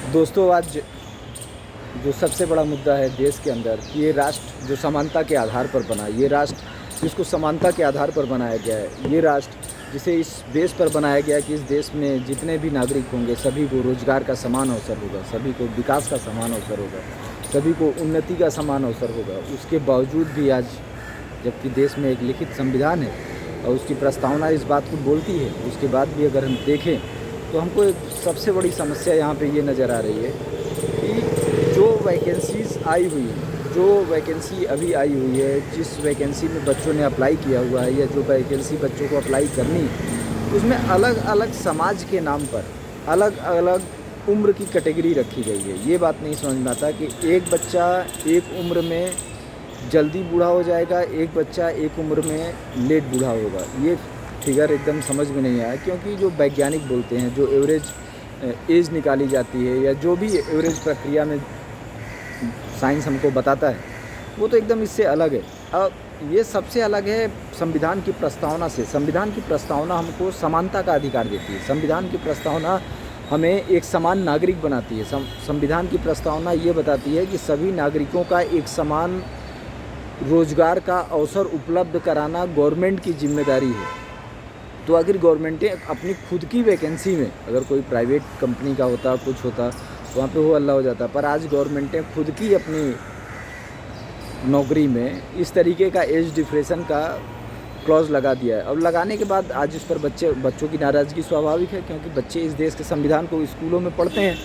दोस्तों, आज जो सबसे बड़ा मुद्दा है देश के अंदर, ये राष्ट्र जो समानता के आधार पर बना है, ये राष्ट्र जिसको समानता के आधार पर बनाया गया है, ये राष्ट्र जिसे इस बेस पर बनाया गया है कि इस देश में जितने भी नागरिक होंगे सभी को रोज़गार का समान अवसर होगा, सभी को विकास का समान अवसर होगा, सभी को उन्नति का समान अवसर होगा। उसके बावजूद भी आज जबकि देश में एक लिखित संविधान है और उसकी प्रस्तावना इस बात को बोलती है, उसके बाद भी अगर हम देखें तो हमको एक सबसे बड़ी समस्या यहाँ पे ये नज़र आ रही है कि जो वैकेंसीज़ आई हुई हैं, जो वैकेंसी अभी आई हुई है, जिस वैकेंसी में बच्चों ने अप्लाई किया हुआ है या जो वैकेंसी बच्चों को अप्लाई करनी है, उसमें अलग अलग समाज के नाम पर अलग अलग उम्र की कैटेगरी रखी गई है। ये बात नहीं समझ में आता कि एक बच्चा एक उम्र में जल्दी बूढ़ा हो जाएगा, एक बच्चा एक उम्र में लेट बूढ़ा होगा। ये फिगर एकदम समझ में नहीं आया, क्योंकि जो वैज्ञानिक बोलते हैं, जो एवरेज एज निकाली जाती है या जो भी एवरेज प्रक्रिया में साइंस हमको बताता है, वो तो एकदम इससे अलग है। अब ये सबसे अलग है संविधान की प्रस्तावना से। संविधान की प्रस्तावना हमको समानता का अधिकार देती है। संविधान की प्रस्तावना हमें एक समान नागरिक बनाती है। संविधान की प्रस्तावना ये बताती है कि सभी नागरिकों का एक समान रोज़गार का अवसर उपलब्ध कराना गवर्नमेंट की जिम्मेदारी है। तो अगर गवर्नमेंटें अपनी खुद की वैकेंसी में, अगर कोई प्राइवेट कंपनी का होता, कुछ होता, तो वहाँ पे वो अल्लाह हो जाता, पर आज गवर्नमेंटें खुद की अपनी नौकरी में इस तरीके का एज डिफरेंशन का क्लॉज लगा दिया है। अब लगाने के बाद आज इस पर बच्चों की नाराज़गी स्वाभाविक है, क्योंकि बच्चे इस देश के संविधान को स्कूलों में पढ़ते हैं।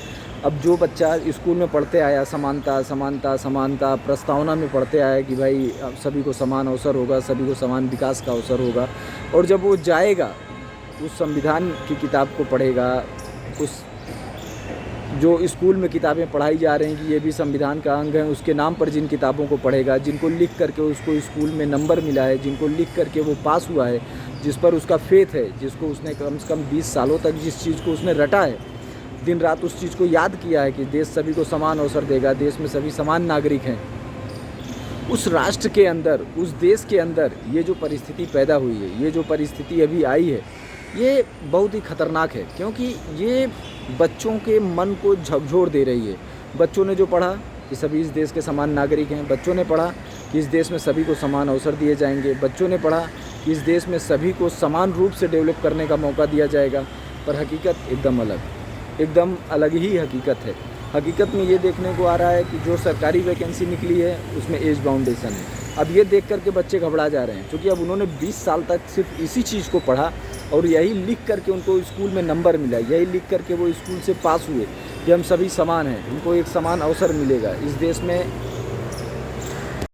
अब जो बच्चा स्कूल में पढ़ते आया समानता समानता समानता, प्रस्तावना में पढ़ते आया कि भाई अब सभी को समान अवसर होगा, सभी को समान विकास का अवसर होगा, और जब वो जाएगा उस संविधान की किताब को पढ़ेगा, उस जो स्कूल में किताबें पढ़ाई जा रही हैं कि ये भी संविधान का अंग है, उसके नाम पर जिन किताबों को पढ़ेगा, जिनको लिख करके उसको स्कूल में नंबर मिला है, जिनको लिख करके वो पास हुआ है, जिस पर उसका फेथ है, जिसको उसने कम से कम 20 सालों तक जिस चीज़ को उसने रटा है, दिन रात उस चीज़ को याद किया है कि देश सभी को समान अवसर देगा, देश में सभी समान नागरिक हैं, उस राष्ट्र के अंदर, उस देश के अंदर ये जो परिस्थिति पैदा हुई है, ये जो परिस्थिति अभी आई है, ये बहुत ही ख़तरनाक है। क्योंकि ये बच्चों के मन को झकझोर दे रही है। बच्चों ने जो पढ़ा कि सभी इस देश के समान नागरिक हैं, बच्चों ने पढ़ा कि इस देश में सभी को समान अवसर दिए जाएंगे, बच्चों ने पढ़ा कि इस देश में सभी को समान रूप से डेवलप करने का मौका दिया जाएगा, पर हकीकत एकदम अलग ही हकीकत है। हकीकत में ये देखने को आ रहा है कि जो सरकारी वैकेंसी निकली है उसमें एज बाउंडेशन है। अब ये देख करके बच्चे घबरा जा रहे हैं, क्योंकि अब उन्होंने 20 साल तक सिर्फ इसी चीज़ को पढ़ा और यही लिख करके उनको स्कूल में नंबर मिला, यही लिख करके वो स्कूल से पास हुए कि हम सभी समान हैं, उनको एक समान अवसर मिलेगा। इस देश में